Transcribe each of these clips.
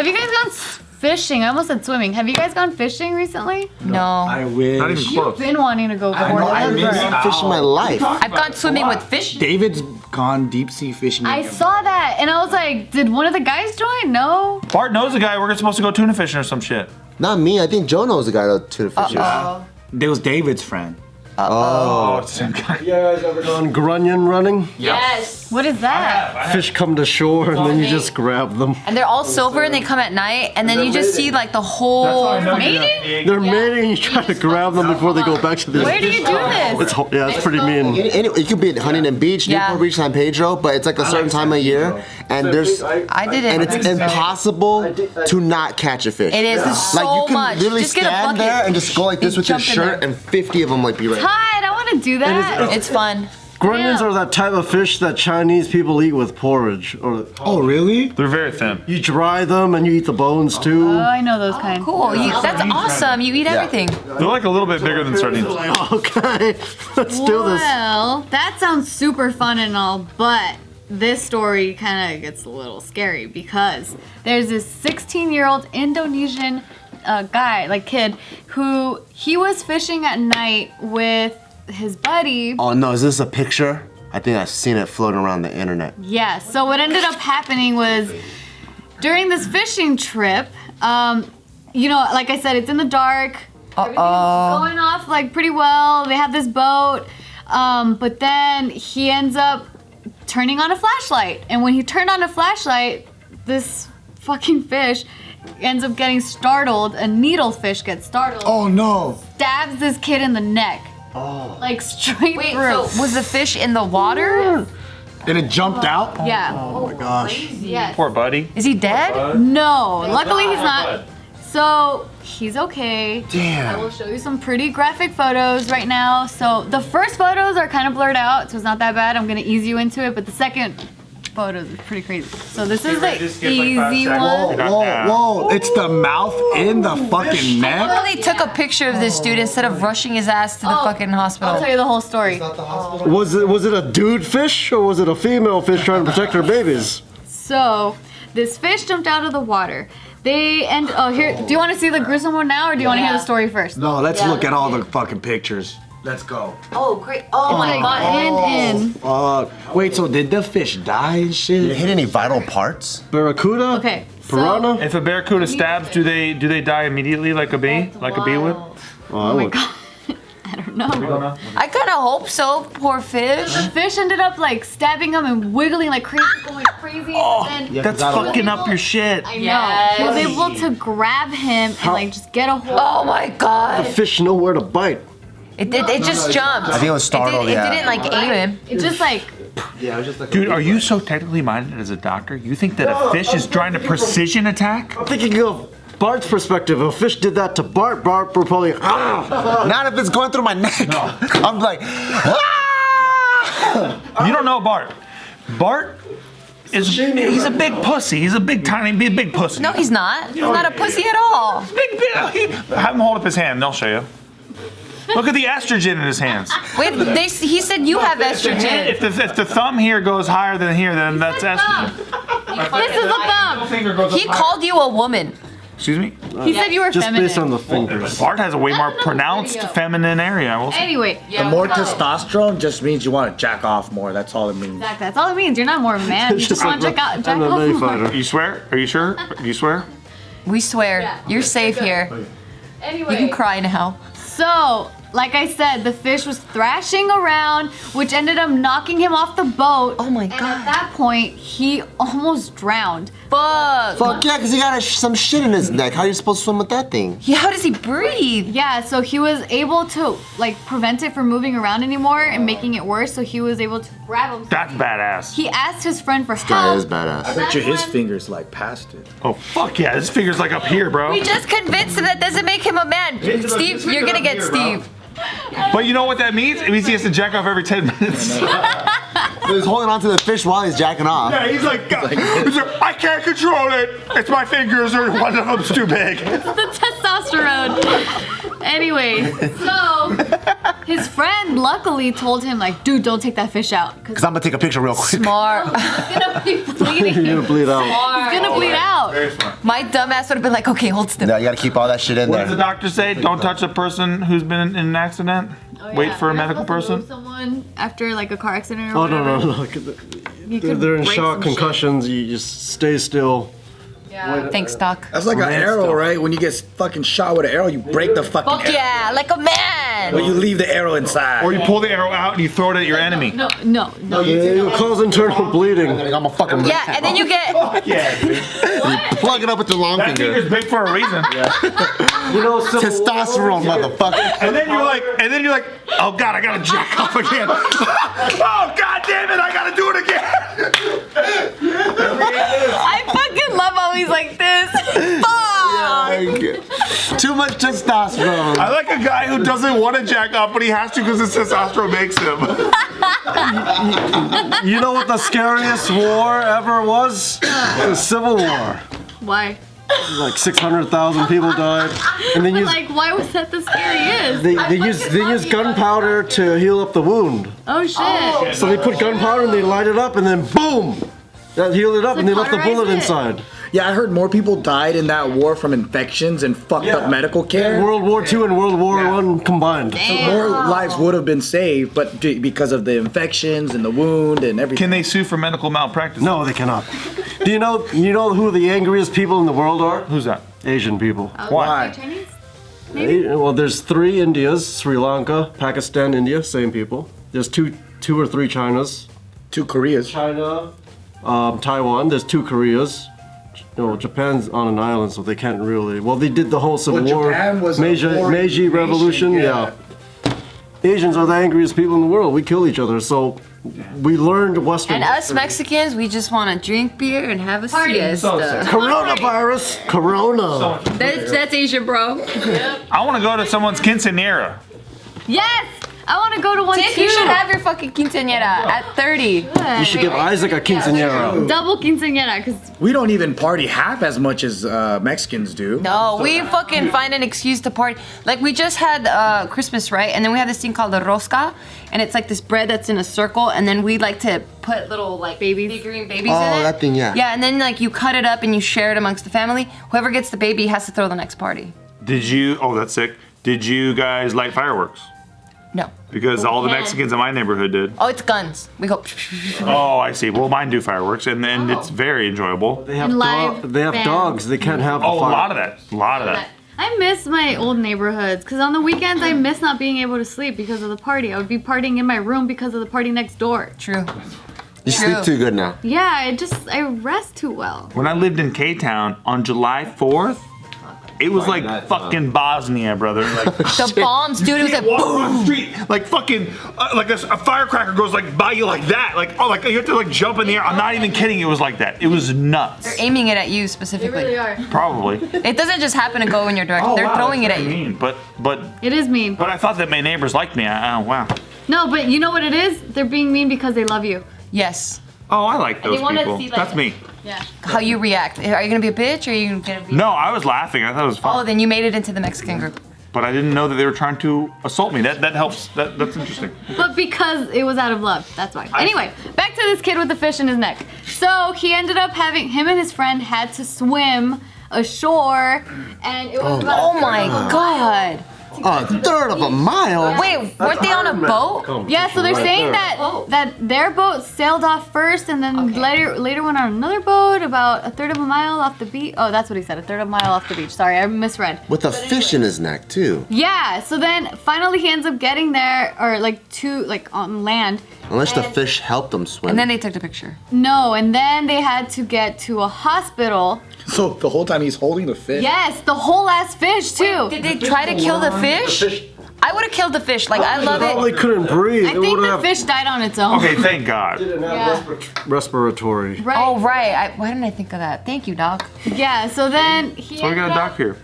Have you guys gone fishing? I almost said swimming. Have you guys gone fishing recently? No. I wish. Not even close. You've been wanting to go I forever. miss fish in my life. I've gone swimming with fish. David's gone deep sea fishing. I saw that and I was like, did one of the guys join? No. Bart knows a guy. We're supposed to go tuna fishing or some shit. Not me. I think Joe knows the guy that tuna fishes. It was David's friend. Oh, it's the same guy. You guys ever gone grunion running? Yes. What is that? Fish come to shore and then you just grab them. And they're all silver and they come at night and then you just see like the whole Mating? They're mating and you try to grab them before they go back to the... Where do you do this? It's pretty mean. It could be at Huntington Beach, Yeah. Newport Beach, San Pedro, but it's like a certain time of year, and there's I did it. and it's impossible to not catch a fish. It is so Like you can much. literally Just get a stand bucket there and just go like this with your jump in shirt, there. and 50 of them like be right. Tide, I want to do that. It's fun. Grunions are that type of fish that Chinese people eat with porridge. Or Oh really? They're very thin. you dry them and you eat the bones Oh, too. I know those kind. Cool. That's awesome. You eat everything. They're like a little bit bigger than sardines. Okay, let's do this. Well, that sounds super fun and all, but this story kind of gets a little scary because there's this 16-year-old Indonesian kid, who he was fishing at night with his buddy. Oh no, is this a picture? I think I've seen it floating around the internet. Yeah, so what ended up happening was during this fishing trip, like I said, it's in the dark. Everything's going off like pretty well. They have this boat, but then he ends up turning on a flashlight. And when he turned on a flashlight, this fucking fish ends up getting startled. A needlefish gets startled. Oh no! Stabs this kid in the neck. Oh. Like straight Wait, through. so was the fish in the water? And it jumped out? Yeah. Oh my gosh. Yes. Poor buddy. Is he dead? No, luckily he's not. So he's okay. Damn. I will show you some pretty graphic photos right now. So the first photos are kind of blurred out, so it's not that bad. I'm gonna ease you into it, but the second photos are pretty crazy. So this is the easy one. Whoa! It's the mouth in the fucking neck. Well, they took a picture of this dude instead of rushing his ass to the fucking I'll hospital. tell you the whole story. Was it a dude fish or was it a female fish trying to protect her babies? So this fish jumped out of the water. Here. Do you want to see the gruesome one now, or do you want to hear the story first? No, let's look at all the fucking pictures. Let's go. Oh, great. Oh my god. Hand in. Wait, so did the fish die and shit? Did it hit any vital parts? Barracuda? Okay. Piranha? If a barracuda stabs, do they die immediately like a bee? Like a bee would? Oh my god. I don't know. I kind of hope so. Poor fish. The fish ended up like stabbing him and wiggling like crazy, going crazy. And then That's fucking up your shit. I know. He was able to grab him and like just get a hold. Oh my god. Fish know where to bite. It just jumped. I think it was startled, It yeah. didn't like aim him. It just like Dude, are you so technically minded as a doctor? You think that a fish is trying to precision attack? I'm thinking of Bart's perspective. If a fish did that to Bart, Bart would probably Not if it's going through my neck. I'm like, You don't know Bart. Bart he's a big pussy. He's a big pussy. No, he's not. He's not a pussy at all. Have him hold up his hand. They'll show you. Look at the estrogen in his hands. Wait, he said you have estrogen. If the thumb here goes higher than here, then that's estrogen. this is a thumb. He called you a woman. Excuse me? He said you were just feminine. based on the fingers. Bart has a way more another pronounced video. feminine area. I will say. Anyway. The more testosterone just means you want to jack off more. That's all it means. Exactly. That's all it means. You're not more of a man. You It's just just want to like jack an off MMA more. fighter. You swear? Are you sure? Do you swear? We swear. You're safe here. Anyway. You can cry now. So, like I said, the fish was thrashing around, which ended up knocking him off the boat. Oh my And God. at that point, he almost drowned. Fuck. fuck yeah, because he got some shit in his neck. How are you supposed to swim with that thing? Yeah, how does he breathe? Yeah, so he was able to like prevent it from moving around anymore and making it worse. So he was able to grab him. That's badass. He asked his friend for That is help. badass. I bet you his fingers like past it. Oh fuck yeah! This finger's like up here, bro. We just convinced him that doesn't make him a man. Steve, you're gonna get Steve. But you know what that means? It means he has to jack off every 10 minutes. So he's holding on to the fish while he's jacking off. Yeah, he's like, I can't control it. It's my fingers, or one of them's too big. The testosterone. Anyway, so his friend luckily told him like, dude, don't take that fish out Because I'm going to take a picture real quick. Smart. it's gonna be bleeding. bleeding. You're gonna bleed out. He's gonna bleed out. Very smart. My dumbass would have been like, okay, hold still. No, you gotta keep all that shit in What does the there. doctor say? Don't touch a person who's been in an accident. Oh, Wait yeah. for a You're not medical supposed to person. move someone after like a car accident or Oh whatever. no. You could They're in break shock, some shit. concussions. You just stay still. Yeah. Thanks, Doc. That's like an arrow, right? When you get fucking shot with an arrow, you break the fucking Fuck arrow. yeah, like a man. But you leave the arrow inside. Or you pull the arrow out and you throw it at your enemy. No. It causes internal bleeding. I'm a fucking Yeah, and then you get. Yeah, dude. plug it up with the long That finger. finger's big for a reason. You know, Testosterone, motherfucker. And then you're like, oh god, I gotta jack off again. Oh god damn it, I gotta do it again. I fucking love how he's like this. Fuck. Too much testosterone. I like a guy who doesn't want to jack off, but he has to because his testosterone makes him. You know what the scariest war ever was? The Civil War. Why? Like 600,000 people died, and then Like, why was that the scariest? they used gunpowder to heal up the wound. Oh shit. So they put gunpowder and they light it up, and then boom, that healed it up, and they left the cauterize bullet it. inside. Yeah, I heard more people died in that war from infections and fucked up medical care. World War II and World War I combined. More lives would have been saved, but because of the infections and the wound and everything. Can they sue for medical malpractice? No, they cannot. Do you know who the angriest people in the world are? Who's that? Asian people. Why? Chinese? Well, there's 3 Indias: Sri Lanka, Pakistan, India, same people. There's two or three Chinas. 2 Koreas. China, Taiwan. There's 2 Koreas. No, Japan's on an island, so they can't really. Well, they did the whole Civil Well, War, Japan was a Meiji foreign nation, Revolution. yeah. Asians are the angriest people in the world. We kill each other, so we learned Western. And us Mexicans, we just want to drink beer and have a siesta. Coronavirus, Corona. That's Asian, bro. I want to go to someone's quinceanera. Yes! I want to go to one Tiff, too. you should have your fucking quinceañera at 30. You should give Isaac a quinceañera. double quinceañera, because We don't even party half as much as Mexicans do. No, we fucking find an excuse to party. Like we just had Christmas, right? And then we have this thing called the rosca, and it's like this bread that's in a circle, and then we like to put little like figurine babies Oh, in it. that thing, yeah. Yeah, and then like you cut it up and you share it amongst the family. Whoever gets the baby has to throw the next party. Did you? Oh, that's sick. Did you guys light fireworks? No. Because all the can. Mexicans in my neighborhood did. Oh, it's guns. We go. Oh, I see. Well, mine do fireworks, and then it's very enjoyable. They have And live they have bands. dogs. They can't have. Oh, a fire. lot of that. A lot of that. I miss my old neighborhoods, because on the weekends I miss not being able to sleep because of the party. I would be partying in my room because of the party next door. True. You sleep too good now. Yeah, I rest too well. When I lived in K-Town on July 4th, it was like fucking Bosnia, brother. Like, The bombs, dude. It was like walk boom. on the street, like fucking, like a firecracker goes like by you like that, like like you have to like jump in the air. I'm not even kidding. It was like that. It was nuts. Aiming it at you specifically. are. Probably. It doesn't just happen to go in your direction. They're throwing it at you. Mean, but It is mean. I thought that my neighbors liked me. Oh wow. No, but you know what it is? They're being mean because they love you. Yes. Oh, I like those wanna people. see, like- That's me. Yeah. How you react. Are you gonna be a bitch or are you gonna be? No, I was laughing. I thought it was Oh, fun. then you made it into the Mexican group. But I didn't know that they were trying to assault me. That helps. That's interesting. But because it was out of love, that's why. Anyway, back to this kid with the fish in his neck. So he ended up him and his friend had to swim ashore, and it was about Oh my god. A third of a mile. Wait, weren't they on a boat? Yeah, so they're saying that their boat sailed off first, and then later went on another boat about a third of a mile off the beach. Oh, that's what he said, a third of a mile off the beach. Sorry, I misread. With a fish in his neck too. Yeah, so then finally he ends up getting there, or like on land. Unless the fish helped him swim. And then they took the picture. No, and then they had to get to a hospital. So the whole time he's holding the fish? Yes, the whole ass fish too. Did they try to kill the fish? I would have killed the fish. Like, I love Probably it. couldn't breathe. I think the fish died on its own. Okay, thank God. Yeah. Respiratory. Right. Oh, right. Why didn't I think of that? Thank you, Doc. Yeah, so then he So we got a ended doc up- here.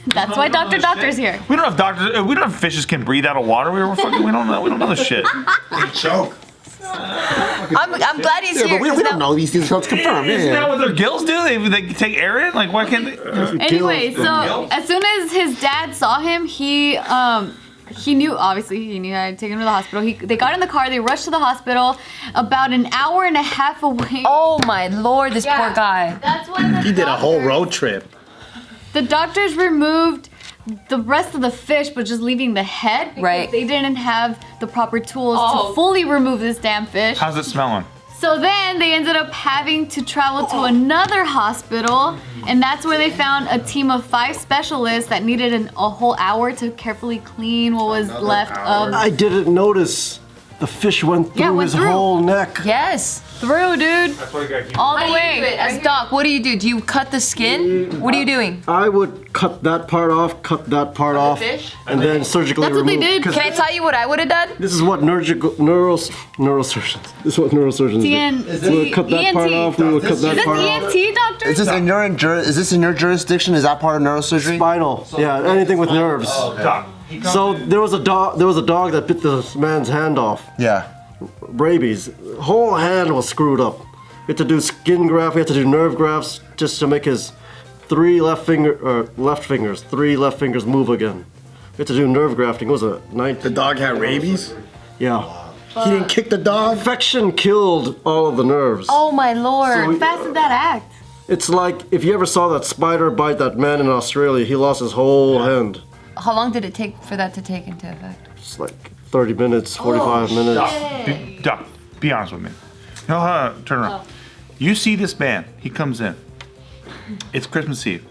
That's why Doctor's here. We don't have doctors. We don't have fishes can breathe out of water. We don't know. We don't know this shit. Choke. I'm glad he's Yeah, here. but we 'cause don't now- know these things. So it's confirmed. Isn't that Yeah. what their gills do? They take air in? Like, why can't they? Anyway, so as soon as his dad saw him, he he knew, obviously, he knew I had to take him to the hospital. They got in the car, they rushed to the hospital, about an hour and a half away. Oh my lord, this poor guy. That's when He did a whole road trip. the doctors removed the rest of the fish, but just leaving the head because Right. they didn't have the proper tools to fully remove this damn fish. How's it smelling? So then they ended up having to travel to another hospital, and that's where they found a team of 5 specialists that needed a whole hour to carefully clean what was left of. I didn't notice the fish went through went his through. whole neck. Yes. Through, dude. All the way. As Doc, what do you do? Do you cut the skin? What are you doing? I would cut that part off, fish? and then surgically That's what they remove. did. 'Cause Can I tell you what I would have done? this is what neurosurgeons. This is what neurosurgeons do. We would cut that part off. We would cut Is that this part off. ENT, doctor? Is this in your jurisdiction? Is that part of neurosurgery? Spinal. Yeah, anything with nerves. Doc. So there was a dog. There was a dog that bit this man's hand off. Yeah. Rabies. Whole hand was screwed up. We had to do skin graft. We had to do nerve grafts just to make his 3 left fingers move again. We had to do nerve grafting. It was a night. The dog had rabies. Yeah. He didn't kick the dog. Infection killed all of the nerves. Oh my lord. So Fast did that act? It's like if you ever saw that spider bite that man in Australia, he lost his whole hand. How long did it take for that to take into effect? It's like 30 minutes, 45 minutes. Doc, be honest with me. No, turn around. You see this man. He comes in. It's Christmas Eve.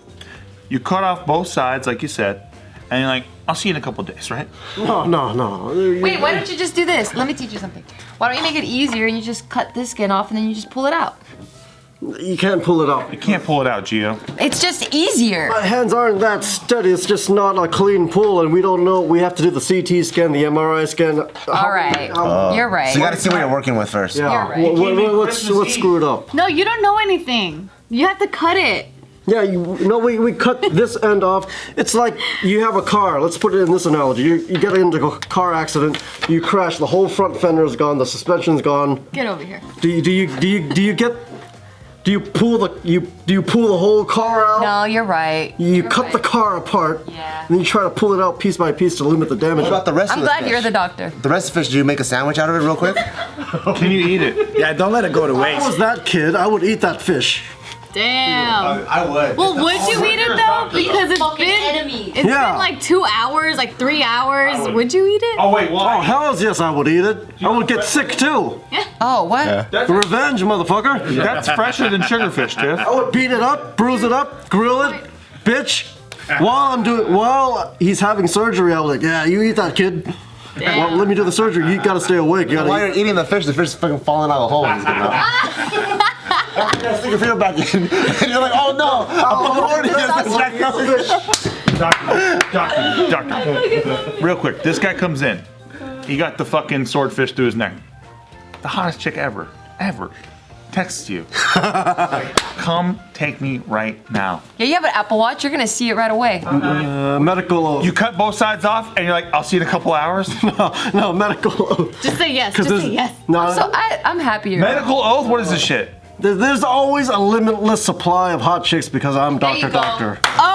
You cut off both sides, like you said, and you're like, I'll see you in a couple days, right? No. Wait, why don't you just do this? Let me teach you something. Why don't you make it easier and you just cut this skin off and then you just pull it out? You can't pull it out. You can't pull it out, Gio. It's just easier. My hands aren't that steady. It's just not a clean pull, and we don't know. We have to do the CT scan, the MRI scan. All right. You're right. So you gotta see what you're working with first. Yeah. You're right. What's screwed up? No, you don't know anything. You have to cut it. Yeah, we cut this end off. It's like you have a car. Let's put it in this analogy. You get into a car accident. You crash. The whole front fender is gone. The suspension's gone. Get over here. Do you pull the whole car out? No, you're right. You cut the car apart. Yeah. And then you try to pull it out piece by piece to limit the damage. What about the rest I'm of the glad fish? you're the doctor. The rest of the fish, do you make a sandwich out of it real quick? Can you eat it? Yeah, don't let it go to If I waste. was that kid, I would eat that fish. Damn. I would. Well, would you eat it though? Because it's been Yeah. like 2 hours, like 3 hours. Would you eat it? Oh, wait, Oh, why? hells yes, I would eat it. I would get sick too. Oh, what? Revenge, motherfucker. That's fresher than sugarfish, Tiff. I would beat it up, bruise it up, grill it, bitch. While he's having surgery, I was like, yeah, you eat that, kid. Well, let me do the surgery. You gotta stay awake. You While gotta you're eating the fish is fucking falling out of the hole when he's getting out. You gotta stick your finger back in. And you're like, oh no, I'm fucking Doctor, real quick, this guy comes in. He got the fucking swordfish through his neck. The hottest chick ever, texts you. Like, come take me right now. Yeah, you have an Apple Watch. You're gonna see it right away. medical oath. You cut both sides off and you're like, I'll see you in a couple hours? No, medical oath. Just say yes. Just say yes. No, So I'm happy you're Medical oath? What is this shit? there's always a limitless supply of hot chicks because I'm you go. Doctor. Oh,